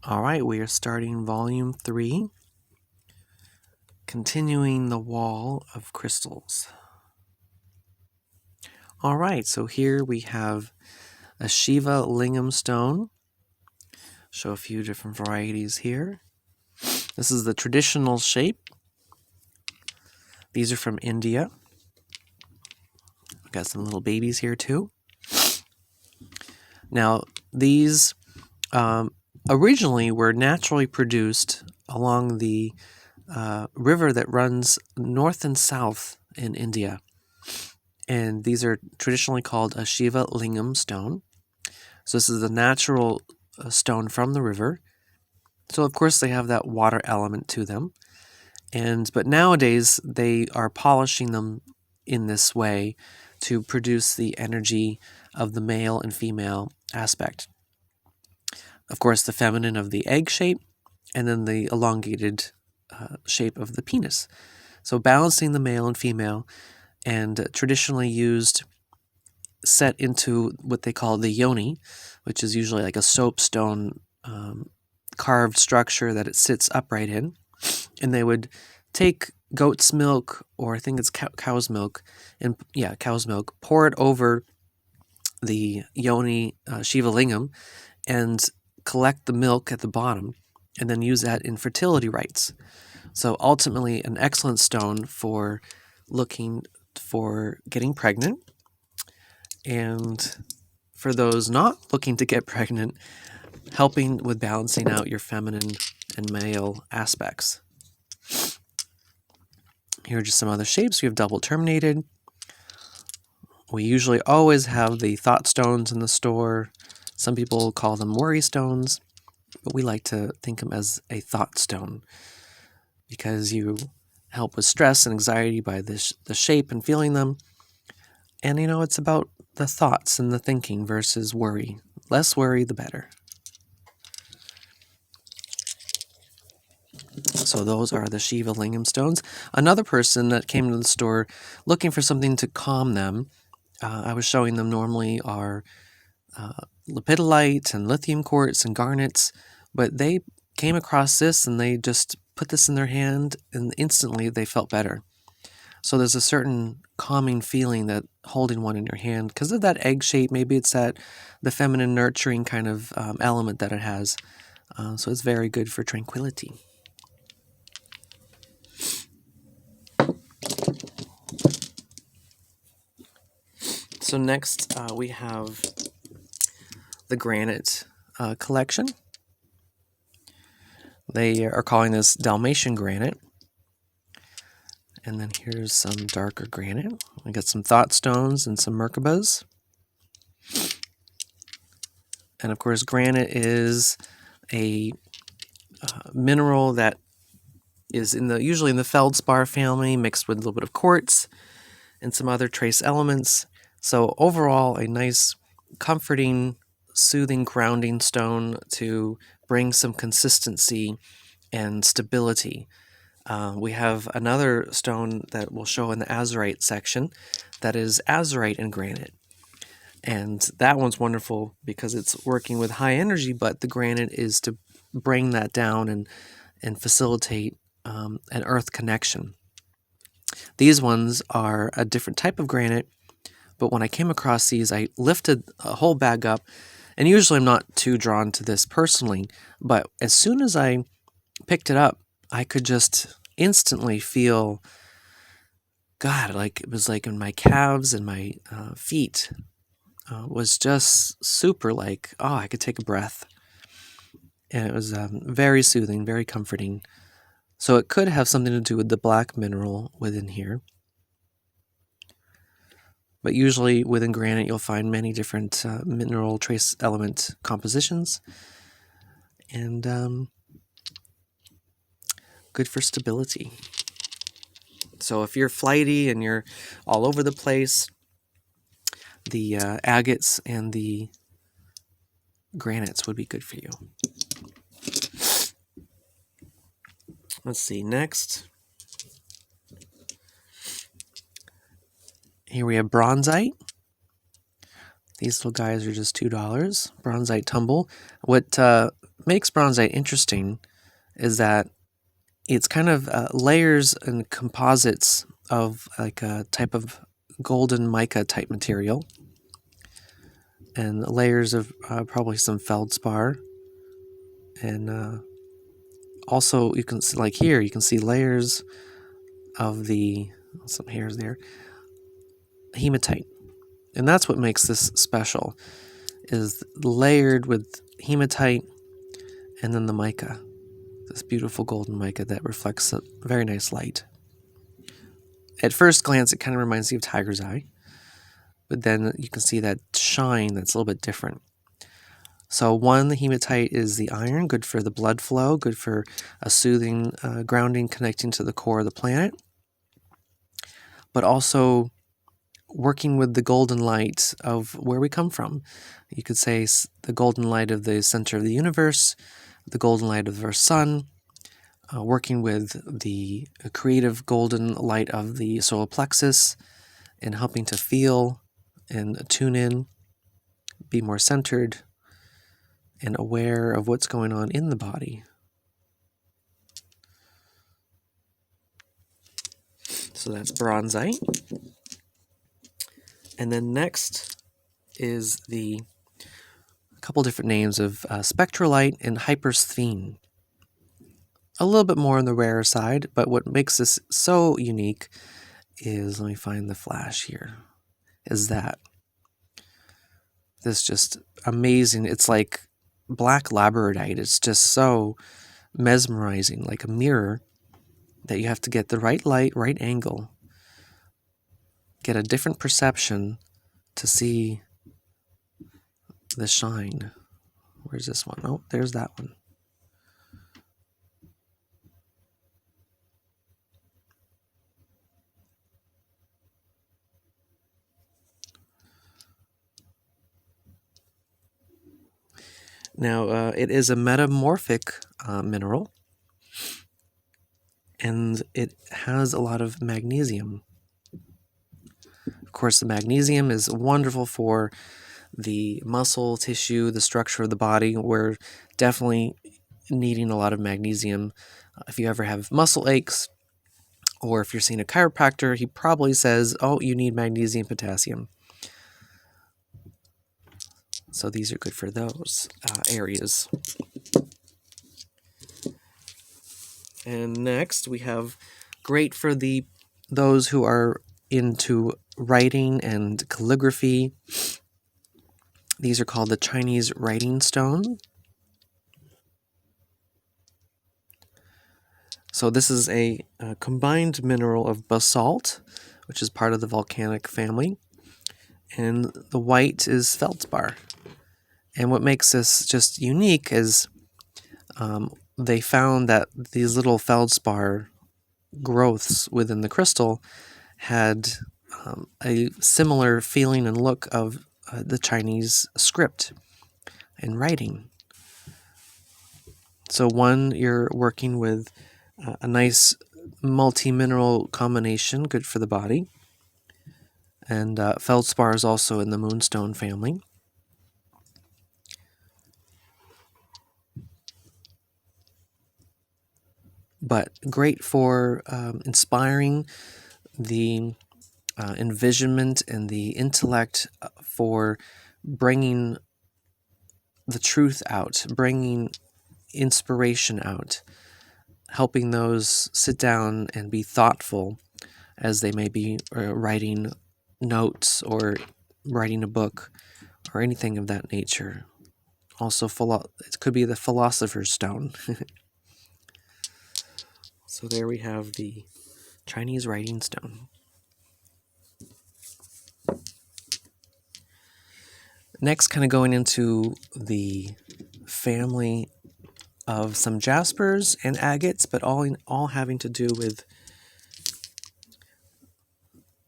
All right, we are starting volume 3, continuing the wall of crystals. All right, so here we have a Shiva lingam stone. Show a few different varieties here. This is the traditional shape. These are from India. We've got some little babies here too. Now, these originally were naturally produced along the river that runs north and south in India. And these are traditionally called a Shiva lingam stone. So this is a natural stone from the river. So of course they have that water element to them. But nowadays they are polishing them in this way to produce the energy of the male and female aspect. Of course, the feminine of the egg shape, and then the elongated shape of the penis. So balancing the male and female, and traditionally used set into what they call the yoni, which is usually like a soapstone carved structure that it sits upright in. And they would take goat's milk, or I think it's cow's milk, cow's milk, pour it over the yoni Shiva lingam and collect the milk at the bottom, and then use that in fertility rites. So ultimately an excellent stone for looking for getting pregnant, and for those not looking to get pregnant, helping with balancing out your feminine and male aspects. Here are just some other shapes. We have double terminated. We usually always have the thought stones in the store. Some people call them worry stones, but we like to think of them as a thought stone because you help with stress and anxiety by the shape and feeling them. And it's about the thoughts and the thinking versus worry. Less worry, the better. So those are the Shiva lingam stones. Another person that came to the store looking for something to calm them, I was showing them normally are lepidolite and lithium quartz and garnets, but they came across this and they just put this in their hand and instantly they felt better. So there's a certain calming feeling that holding one in your hand, because of that egg shape, maybe it's the feminine nurturing kind of element that it has. So it's very good for tranquility. So next we have the granite collection. They are calling this Dalmatian granite. And then here's some darker granite. We got some thought stones and some Merkabahs. And of course, granite is a mineral that is usually in the feldspar family, mixed with a little bit of quartz and some other trace elements. So overall, a nice, comforting, soothing, grounding stone to bring some consistency and stability. We have another stone that we'll show in the azurite section that is azurite and granite. And that one's wonderful because it's working with high energy, but the granite is to bring that down and facilitate an earth connection. These ones are a different type of granite, but when I came across these, I lifted a whole bag up, and usually I'm not too drawn to this personally, but as soon as I picked it up, I could just instantly feel, God, like it was like in my calves and my feet was just super like, oh, I could take a breath. And it was very soothing, very comforting. So it could have something to do with the black mineral within here. But usually within granite, you'll find many different mineral trace element compositions. And good for stability. So if you're flighty and you're all over the place, the agates and the granites would be good for you. Let's see, next. Here we have bronzeite. These little guys are just $2. Bronzeite tumble. What makes bronzite interesting is that it's kind of layers and composites of like a type of golden mica type material, and layers of probably some feldspar, and also you can see, like here, you can see layers of the, some hairs there, hematite. And that's what makes this special, is layered with hematite and then the mica, this beautiful golden mica that reflects a very nice light. At first glance, it kind of reminds you of tiger's eye, but then you can see that shine that's a little bit different. So one, the hematite is the iron, good for the blood flow, good for a soothing, grounding, connecting to the core of the planet, but also working with the golden light of where we come from. You could say the golden light of the center of the universe, the golden light of our sun, working with the creative golden light of the solar plexus, and helping to feel and tune in, be more centered and aware of what's going on in the body. So that's bronzite. And then next is a couple different names of spectrolite and hypersthene. A little bit more on the rarer side, but what makes this so unique is, let me find the flash here, is that this just amazing. It's like black labradorite. It's just so mesmerizing, like a mirror, that you have to get the right light, right angle, get a different perception to see the shine. Where's this one? Oh, there's that one. Now, it is a metamorphic mineral, and it has a lot of magnesium. Of course, the magnesium is wonderful for the muscle tissue, the structure of the body. We're definitely needing a lot of magnesium. If you ever have muscle aches, or if you're seeing a chiropractor, he probably says, oh, you need magnesium, potassium. So these are good for those areas. And next we have great for those who are into writing and calligraphy. These are called the Chinese writing stone. So this is a combined mineral of basalt, which is part of the volcanic family, and the white is feldspar. And what makes this just unique is they found that these little feldspar growths within the crystal had a similar feeling and look of the Chinese script and writing. So one, you're working with a nice multi-mineral combination, good for the body. And feldspar is also in the moonstone family. But great for inspiring the envisionment and the intellect for bringing the truth out, bringing inspiration out, helping those sit down and be thoughtful as they may be writing notes or writing a book or anything of that nature. Also, it could be the philosopher's stone. So there we have the Chinese writing stone. Next, kind of going into the family of some jaspers and agates, but all having to do with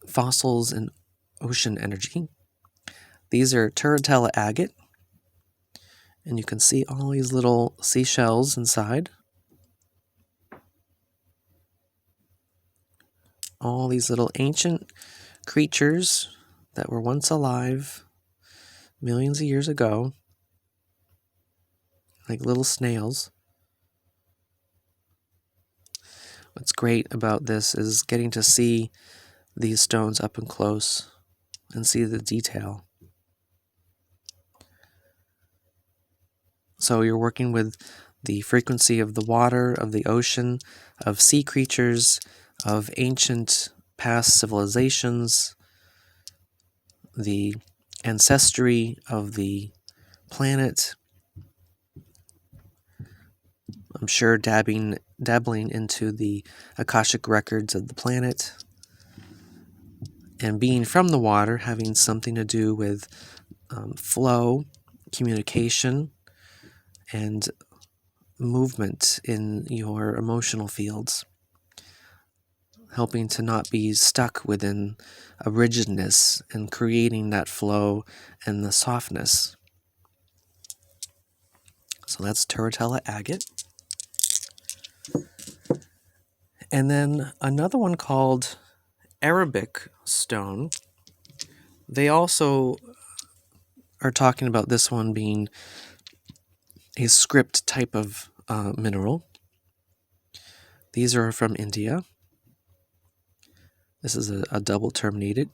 fossils and ocean energy. These are Turritella agate, and you can see all these little seashells inside. All these little ancient creatures that were once alive millions of years ago. like little snails. What's great about this is getting to see these stones up and close and see the detail. So you're working with the frequency of the water, of the ocean, of sea creatures, of ancient past civilizations, the ancestry of the planet. I'm sure dabbling into the Akashic records of the planet. And being from the water, having something to do with flow, communication, and movement in your emotional fields, helping to not be stuck within a rigidness and creating that flow and the softness. So that's Turritella agate. And then another one called Arabic stone. They also are talking about this one being a script type of mineral. These are from India. This is a double terminated.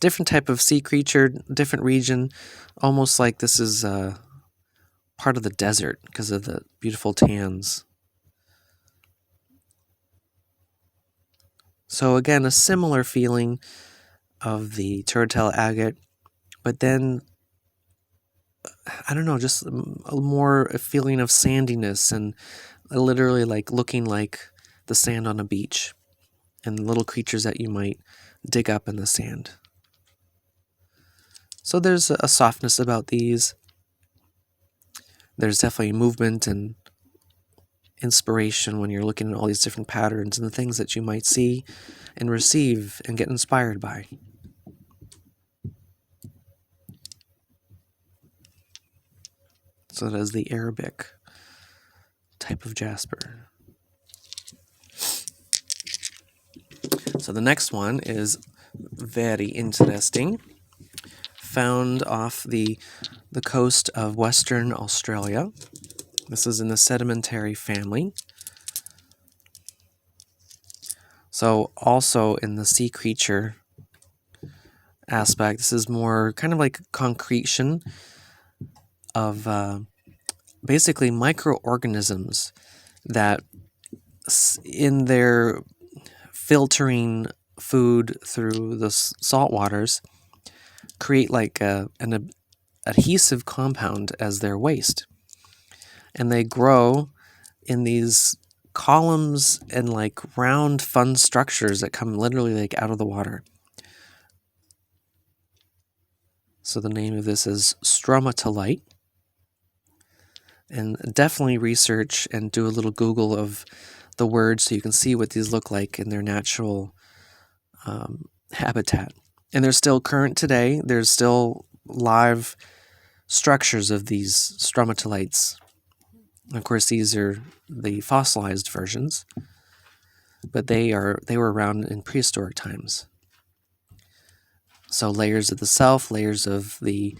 Different type of sea creature, different region, almost like this is part of the desert because of the beautiful tans. So again, a similar feeling of the Turritella agate, but then, I don't know, just a feeling of sandiness and literally like looking like the sand on a beach and little creatures that you might dig up in the sand. So there's a softness about these. There's definitely movement and inspiration when you're looking at all these different patterns and the things that you might see and receive and get inspired by. So that is the Arabic type of jasper. So the next one is very interesting. Found off the coast of Western Australia. This is in the sedimentary family. So also in the sea creature aspect, this is more kind of like concretion of basically microorganisms that in their filtering food through the salt waters create like an adhesive compound as their waste. And they grow in these columns and like round fun structures that come literally like out of the water. So the name of this is stromatolite. And definitely research and do a little Google of the words so you can see what these look like in their natural habitat. And they're still current today. There's still live structures of these stromatolites. Of course, these are the fossilized versions, but they were around in prehistoric times. So layers of the self, layers of the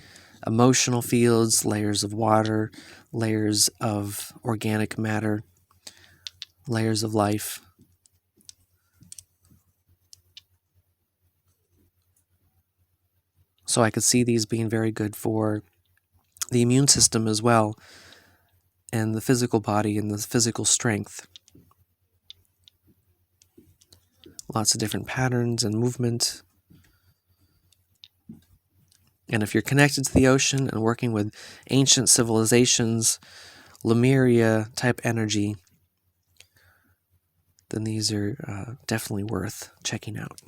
emotional fields, layers of water, layers of organic matter, layers of life. So I could see these being very good for the immune system as well, and the physical body and the physical strength. Lots of different patterns and movement. And if you're connected to the ocean and working with ancient civilizations, Lemuria type energy, then these are definitely worth checking out.